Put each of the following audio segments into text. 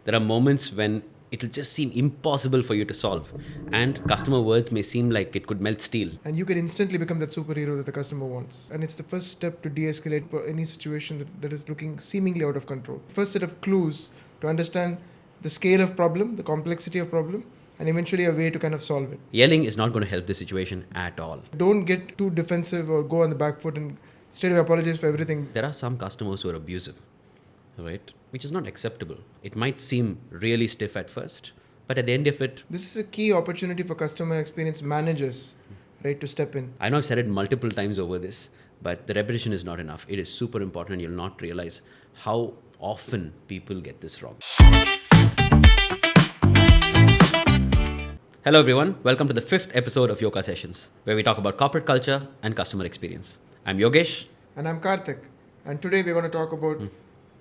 There are moments when it'll just seem impossible for you to solve, and customer words may seem like it could melt steel. And you can instantly become that superhero that the customer wants. And it's the first step to de-escalate any situation that is looking seemingly out of control. First set of clues to understand the scale of problem, the complexity of problem, and eventually a way to kind of solve it. Yelling is not going to help the situation at all. Don't get too defensive or go on the back foot and straight away apologize for everything. There are some customers who are abusive, right? Which is not acceptable. It might seem really stiff at first, but at the end of it, This is a key opportunity for customer experience managers, right, to step in. I know I've said it multiple times over this, but the repetition is not enough. It is super important, and you'll not realize how often people get this wrong. Hello everyone, welcome to the 5th episode of Yoka Sessions, where we talk about corporate culture and customer experience. I'm Yogesh. And I'm Karthik. And today we're going to talk about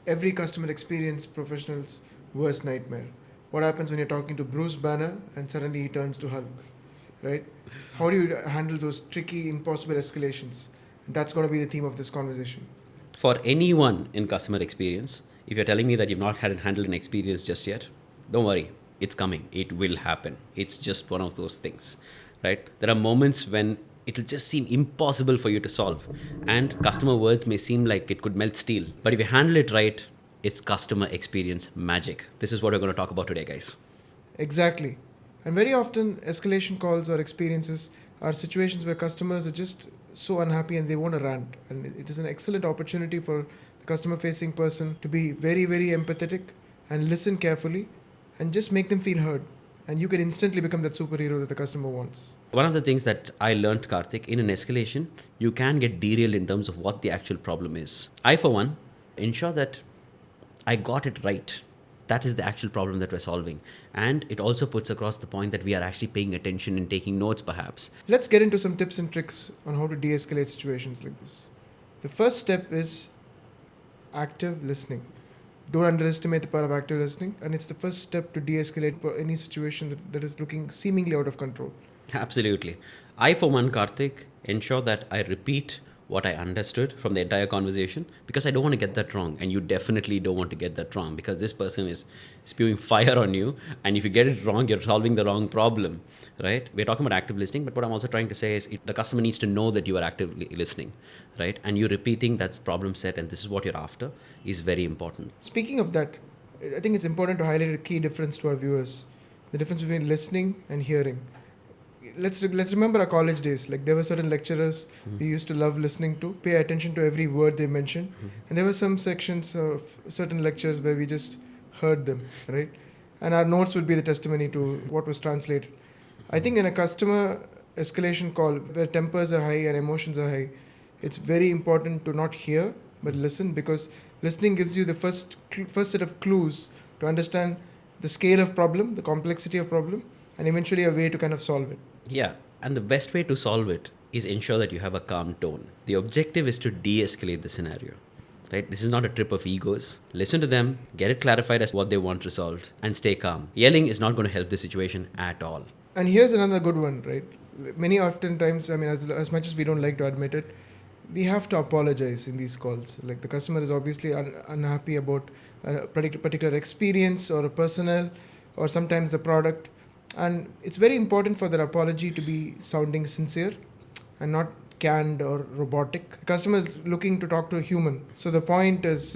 every customer experience professional's worst nightmare. What happens when you're talking to Bruce Banner and suddenly he turns to Hulk, right? How do you handle those tricky, impossible escalations? And that's going to be the theme of this conversation. For anyone in customer experience, if you're telling me that you've not handled an experience just yet, don't worry, it's coming. It will happen. It's just one of those things, right? There are moments when it'll just seem impossible for you to solve, and customer words may seem like it could melt steel. But if you handle it right, it's customer experience magic. This is what we're going to talk about today, guys. Exactly. And very often, escalation calls or experiences are situations where customers are just so unhappy and they want to rant. And it is an excellent opportunity for the customer-facing person to be very, very empathetic and listen carefully and just make them feel heard. And you can instantly become that superhero that the customer wants. One of the things that I learned, Karthik, in an escalation, you can get derailed in terms of what the actual problem is. I, for one, ensure that I got it right. That is the actual problem that we're solving. And it also puts across the point that we are actually paying attention and taking notes, perhaps. Let's get into some tips and tricks on how to de-escalate situations like this. The first step is active listening. Don't underestimate the power of active listening, and it's the first step to de-escalate any situation that is looking seemingly out of control. Absolutely. I, for one, Karthik, ensure that I repeat what I understood from the entire conversation, because I don't want to get that wrong. And you definitely don't want to get that wrong, because this person is spewing fire on you. And if you get it wrong, you're solving the wrong problem, right? We're talking about active listening, but what I'm also trying to say is the customer needs to know that you are actively listening, right? And you repeating that's problem set and this is what you're after is very important. Speaking of that, I think it's important to highlight a key difference to our viewers. The difference between listening and hearing. Let's remember our college days. Like, there were certain lecturers we used to love listening to, pay attention to every word they mentioned. And there were some sections of certain lectures where we just heard them, right? And our notes would be the testimony to what was translated. I think in a customer escalation call where tempers are high and emotions are high, it's very important to not hear but listen, because listening gives you the first set of clues to understand the scale of problem, the complexity of problem, and eventually a way to kind of solve it. Yeah, and the best way to solve it is ensure that you have a calm tone. The objective is to de-escalate the scenario, right? This is not a trip of egos. Listen to them, get it clarified as what they want resolved, and stay calm. Yelling is not going to help the situation at all. And here's another good one, right? Many oftentimes, I mean, as much as we don't like to admit it, we have to apologize in these calls. Like, the customer is obviously unhappy about a particular experience or a personnel or sometimes the product. And it's very important for their apology to be sounding sincere and not canned or robotic. The customer is looking to talk to a human. So the point is,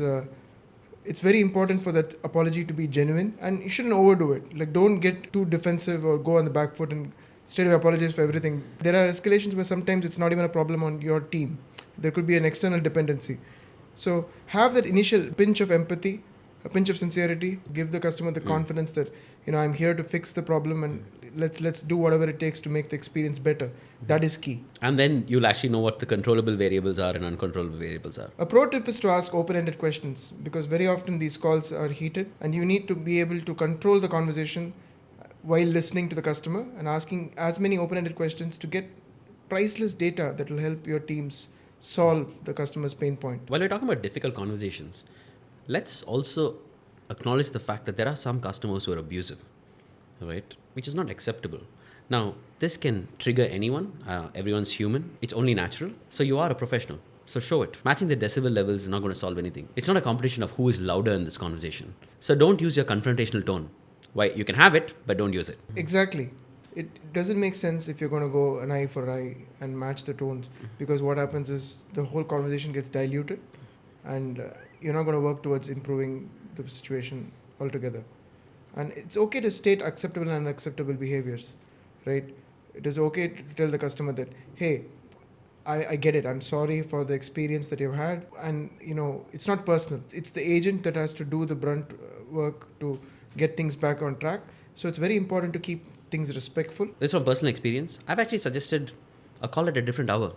it's very important for that apology to be genuine, and you shouldn't overdo it. Like, don't get too defensive or go on the back foot and straight away apologize for everything. There are escalations where sometimes it's not even a problem on your team. There could be an external dependency. So have that initial pinch of empathy, a pinch of sincerity. Give the customer the confidence that, I'm here to fix the problem, and let's do whatever it takes to make the experience better. That is key. And then you'll actually know what the controllable variables are and uncontrollable variables are. A pro tip is to ask open-ended questions, because very often these calls are heated and you need to be able to control the conversation while listening to the customer and asking as many open-ended questions to get priceless data that will help your teams solve the customer's pain point. While we're talking about difficult conversations, let's also acknowledge the fact that there are some customers who are abusive, right? Which is not acceptable. Now, this can trigger anyone. Everyone's human. It's only natural. So you are a professional. So show it. Matching the decibel levels is not going to solve anything. It's not a competition of who is louder in this conversation. So don't use your confrontational tone. Why? You can have it, but don't use it. Exactly. It doesn't make sense if you're going to go an eye for eye and match the tones, because what happens is the whole conversation gets diluted, and you're not going to work towards improving the situation altogether. And it's okay to state acceptable and unacceptable behaviors, right? It is okay to tell the customer that, hey, I get it. I'm sorry for the experience that you've had. And, it's not personal. It's the agent that has to do the brunt work to get things back on track. So it's very important to keep things respectful. This is from personal experience. I've actually suggested a call at a different hour.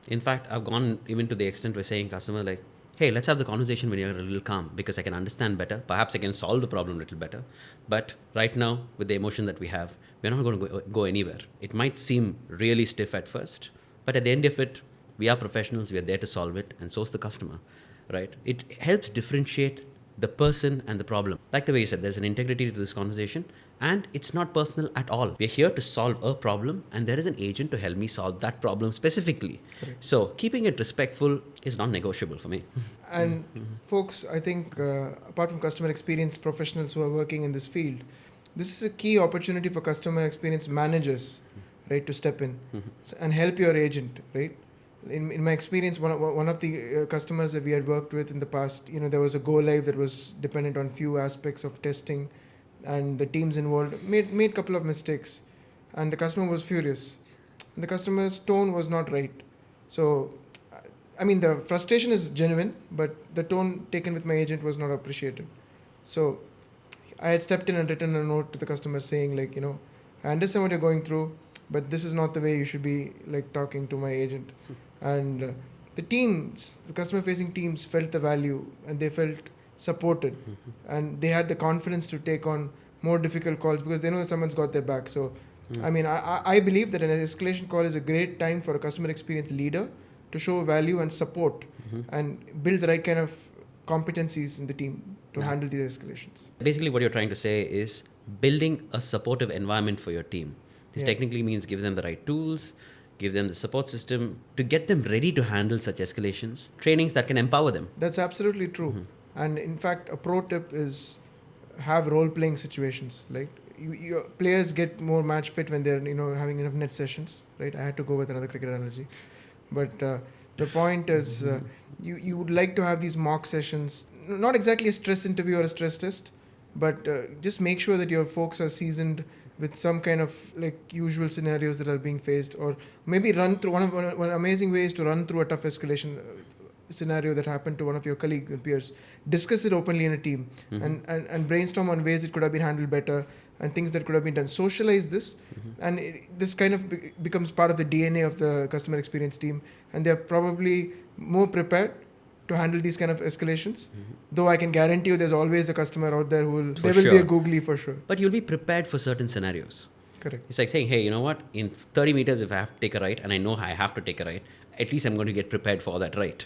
In fact, I've gone even to the extent where saying customer like, hey, let's have the conversation when you're a little calm because I can understand better. Perhaps I can solve the problem a little better. But right now, with the emotion that we have, we're not going to go anywhere. It might seem really stiff at first, but at the end of it, we are professionals. We are there to solve it, and so is the customer, right? It helps differentiate the person and the problem. Like the way you said, there's an integrity to this conversation, and it's not personal at all. We're here to solve a problem, and there is an agent to help me solve that problem specifically. Correct. So keeping it respectful is non-negotiable for me. And folks, I think apart from customer experience professionals who are working in this field, this is a key opportunity for customer experience managers, right, to step in and help your agent, right? In my experience, one of the customers that we had worked with in the past, there was a go live that was dependent on few aspects of testing, and the teams involved made a couple of mistakes, and the customer was furious, and the customer's tone was not right. So, I mean, the frustration is genuine, but the tone taken with my agent was not appreciated. So, I had stepped in and written a note to the customer saying, like, I understand what you're going through, but this is not the way you should be like talking to my agent. And the customer facing teams felt the value, and they felt supported, and they had the confidence to take on more difficult calls because they know that someone's got their back. So, I mean, I believe that an escalation call is a great time for a customer experience leader to show value and support and build the right kind of competencies in the team to handle these escalations. Basically, what you're trying to say is building a supportive environment for your team. This technically means give them the right tools, give them the support system to get them ready to handle such escalations, trainings that can empower them. That's absolutely true. And in fact, a pro tip is have role-playing situations. Like your players get more match fit when they're having enough net sessions, right? I had to go with another cricket analogy, but the point is you would like to have these mock sessions, not exactly a stress interview or a stress test, but just make sure that your folks are seasoned with some kind of like usual scenarios that are being faced, or maybe run through one amazing way is to run through a tough escalation scenario that happened to one of your colleagues and peers. Discuss it openly in a team and brainstorm on ways it could have been handled better and things that could have been done. Socialize this, and this kind of becomes part of the DNA of the customer experience team, and they're probably more prepared to handle these kind of escalations. Though I can guarantee you there's always a customer out there who will be a googly for sure. But you'll be prepared for certain scenarios. Correct. It's like saying, hey, you know what? In 30 meters, if I have to take a right, and I know I have to take a right, at least I'm going to get prepared for that right.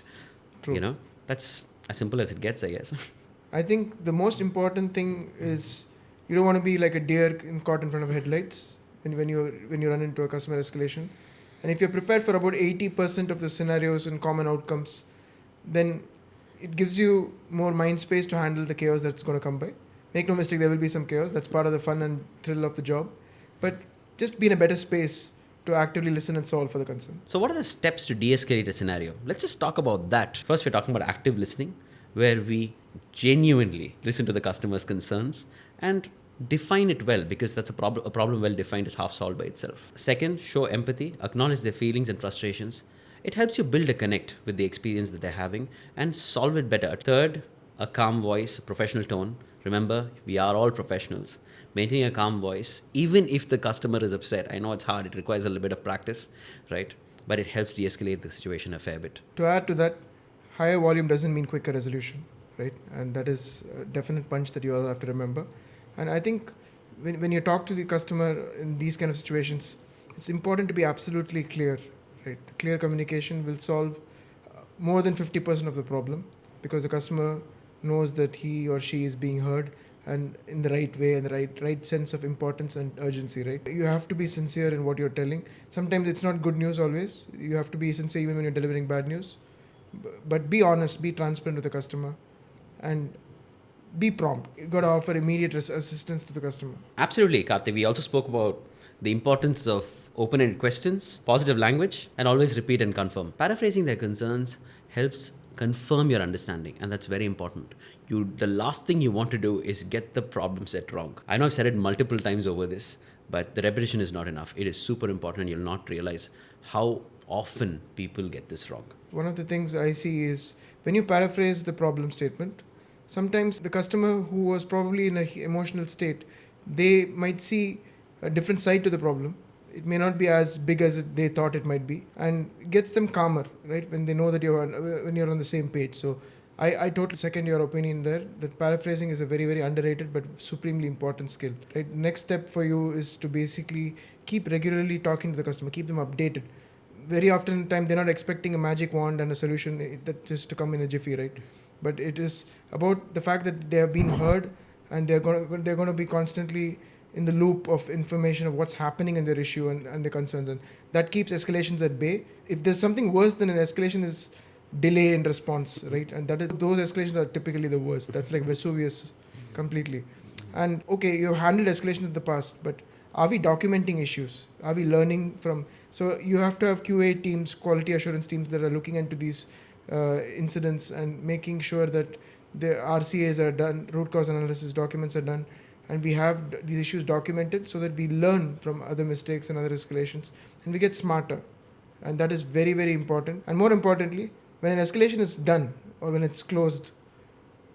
True. That's as simple as it gets, I guess. I think the most important thing is you don't want to be like a deer caught in front of headlights when you run into a customer escalation. And if you're prepared for about 80% of the scenarios and common outcomes, then it gives you more mind space to handle the chaos that's going to come by. Make no mistake, there will be some chaos. That's part of the fun and thrill of the job. But just be in a better space to actively listen and solve for the concern. So what are the steps to de-escalate a scenario? Let's just talk about that. First, we're talking about active listening, where we genuinely listen to the customer's concerns and define it well, because that's a problem well defined is half solved by itself. Second, show empathy, acknowledge their feelings and frustrations. It helps you build a connect with the experience that they're having and solve it better. Third, a calm voice, professional tone. Remember, we are all professionals. Maintaining a calm voice, even if the customer is upset. I know it's hard. It requires a little bit of practice, right? But it helps de-escalate the situation a fair bit. To add to that, higher volume doesn't mean quicker resolution, right? And that is a definite punch that you all have to remember. And I think when you talk to the customer in these kind of situations, it's important to be absolutely clear, right? The clear communication will solve more than 50% of the problem, because the customer knows that he or she is being heard and in the right way and the right sense of importance and urgency, right? You have to be sincere in what you're telling. Sometimes it's not good news always. You have to be sincere even when you're delivering bad news. But be honest, be transparent with the customer, and be prompt. You got to offer immediate assistance to the customer. Absolutely, Karthik. We also spoke about the importance of open-ended questions, positive language, and always repeat and confirm. Paraphrasing their concerns helps confirm your understanding, and that's very important. The last thing you want to do is get the problem set wrong. I know I've said it multiple times over this, but the repetition is not enough. It is super important, and you'll not realize how often people get this wrong. One of the things I see is when you paraphrase the problem statement, sometimes the customer who was probably in an emotional state, they might see a different side to the problem. It may not be as big as they thought it might be, and it gets them calmer, right? When they know that when you're on the same page. So I totally second your opinion there, that paraphrasing is a very, very underrated but supremely important skill, right? Next step for you is to basically keep regularly talking to the customer, keep them updated. Very often time they're not expecting a magic wand and a solution that just to come in a jiffy, right? But it is about the fact that they have been heard, and they're going to be constantly in the loop of information of what's happening in their issue and their concerns, and that keeps escalations at bay. If there's something worse than an escalation is delay in response, right? And those escalations are typically the worst. That's like Vesuvius completely. And okay, you've handled escalations in the past, but are we documenting issues? Are we learning from? So you have to have QA teams, quality assurance teams that are looking into these incidents and making sure that the RCAs are done, root cause analysis documents are done, and we have these issues documented so that we learn from other mistakes and other escalations, and we get smarter. And that is very, very important. And more importantly, when an escalation is done or when it's closed,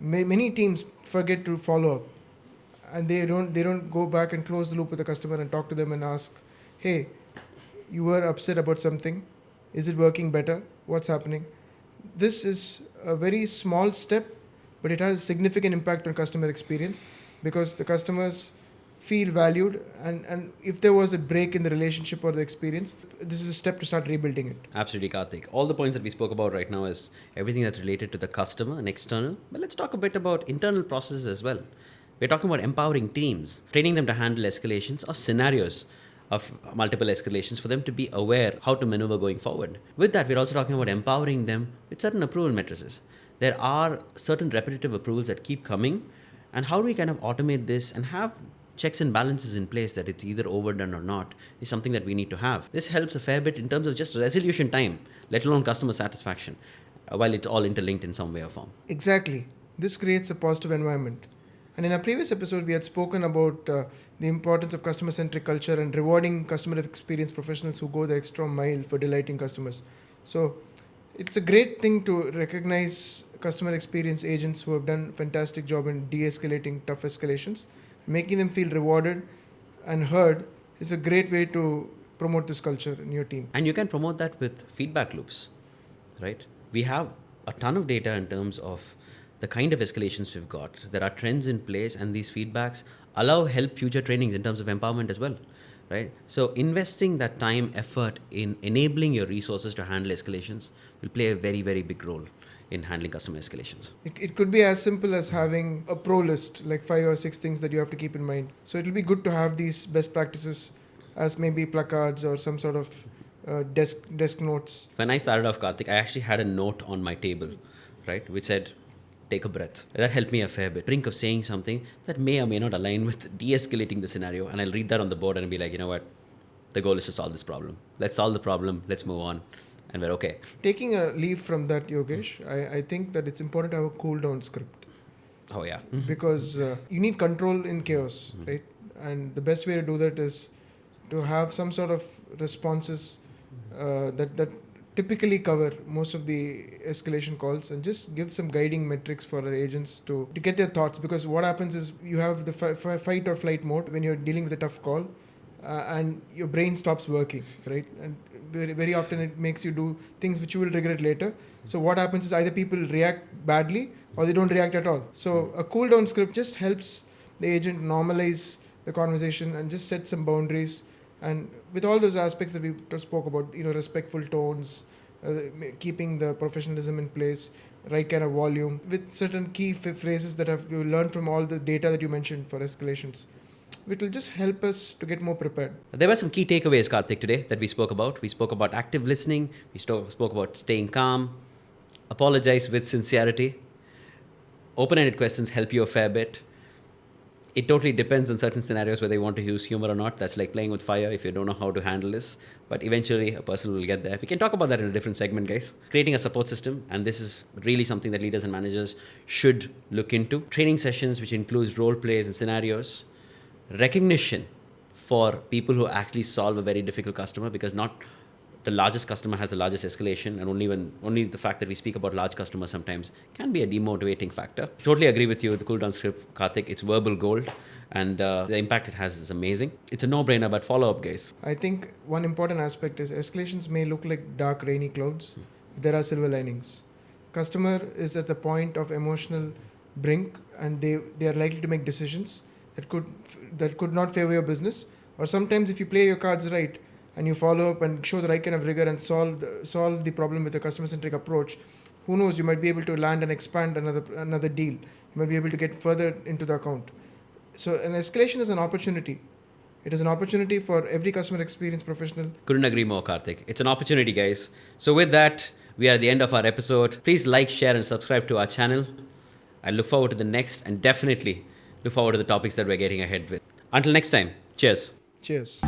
many teams forget to follow up, and they don't go back and close the loop with the customer and talk to them and ask, hey, you were upset about something, is it working better, what's happening? This is a very small step, but it has significant impact on customer experience, because the customers feel valued, and if there was a break in the relationship or the experience, this is a step to start rebuilding it. Absolutely, Karthik. All the points that we spoke about right now is everything that's related to the customer and external. But let's talk a bit about internal processes as well. We're talking about empowering teams, training them to handle escalations or scenarios of multiple escalations for them to be aware how to maneuver going forward. With that, we're also talking about empowering them with certain approval matrices. There are certain repetitive approvals that keep coming, and how do we kind of automate this and have checks and balances in place that it's either overdone or not is something that we need to have. This helps a fair bit in terms of just resolution time, let alone customer satisfaction, while it's all interlinked in some way or form. Exactly. This creates a positive environment. And in our previous episode, we had spoken about the importance of customer-centric culture and rewarding customer experience professionals who go the extra mile for delighting customers. So it's a great thing to recognize customer experience agents who have done a fantastic job in de-escalating tough escalations. Making them feel rewarded and heard is a great way to promote this culture in your team. And you can promote that with feedback loops, right? We have a ton of data in terms of the kind of escalations we've got. There are trends in place, and these feedbacks help future trainings in terms of empowerment as well, right? So investing that time, effort in enabling your resources to handle escalations will play a very, very big role in handling customer escalations. It could be as simple as having a pro list, like 5 or 6 things that you have to keep in mind. So it'll be good to have these best practices as maybe placards or some sort of desk notes. When I started off, Karthik, I actually had a note on my table, right, which said, take a breath. That helped me a fair bit. Brink of saying something that may or may not align with de-escalating the scenario, and I'll read that on the board and be like, you know what, the goal is to solve this problem. Let's solve the problem, let's move on, and we're okay. Taking a leaf from that, Yogesh, I think that it's important to have a cool down script. Oh yeah. Because you need control in chaos, right? And the best way to do that is to have some sort of responses that typically cover most of the escalation calls, and just give some guiding metrics for our agents to get their thoughts. Because what happens is you have the fight or flight mode when you're dealing with a tough call, and your brain stops working, right? And very, very often it makes you do things which you will regret later. So what happens is either people react badly or they don't react at all. So a cool down script just helps the agent normalize the conversation and just set some boundaries. And with all those aspects that we spoke about, respectful tones, keeping the professionalism in place, right kind of volume, with certain key phrases that you learned from all the data that you mentioned for escalations, it will just help us to get more prepared. There were some key takeaways, Karthik, today that we spoke about. We spoke about active listening. We spoke about staying calm, Apologize with sincerity. Open-ended questions help you a fair bit. It totally depends on certain scenarios whether you want to use humor or not. That's like playing with fire if you don't know how to handle this. But eventually, a person will get there. We can talk about that in a different segment, guys. Creating a support system, and this is really something that leaders and managers should look into. Training sessions, which includes role plays and scenarios. Recognition for people who actually solve a very difficult customer, because not the largest customer has the largest escalation, and only the fact that we speak about large customers sometimes can be a demotivating factor. Totally agree with you with the cool down script, Karthik. It's verbal gold, and the impact it has is amazing. It's a no-brainer, but follow up, guys. I think one important aspect is escalations may look like dark, rainy clouds. There are silver linings. Customer is at the point of emotional brink, and they are likely to make decisions that could not favor your business. Or sometimes, if you play your cards right and you follow up and show the right kind of rigor and solve the problem with a customer-centric approach, who knows, you might be able to land and expand another deal. You might be able to get further into the account. So an escalation is an opportunity. It is an opportunity for every customer experience professional. Couldn't agree more, Karthik. It's an opportunity, guys. So with that, we are at the end of our episode. Please like, share, and subscribe to our channel. I look forward to the next, and definitely look forward to the topics that we're getting ahead with. Until next time, cheers. Cheers.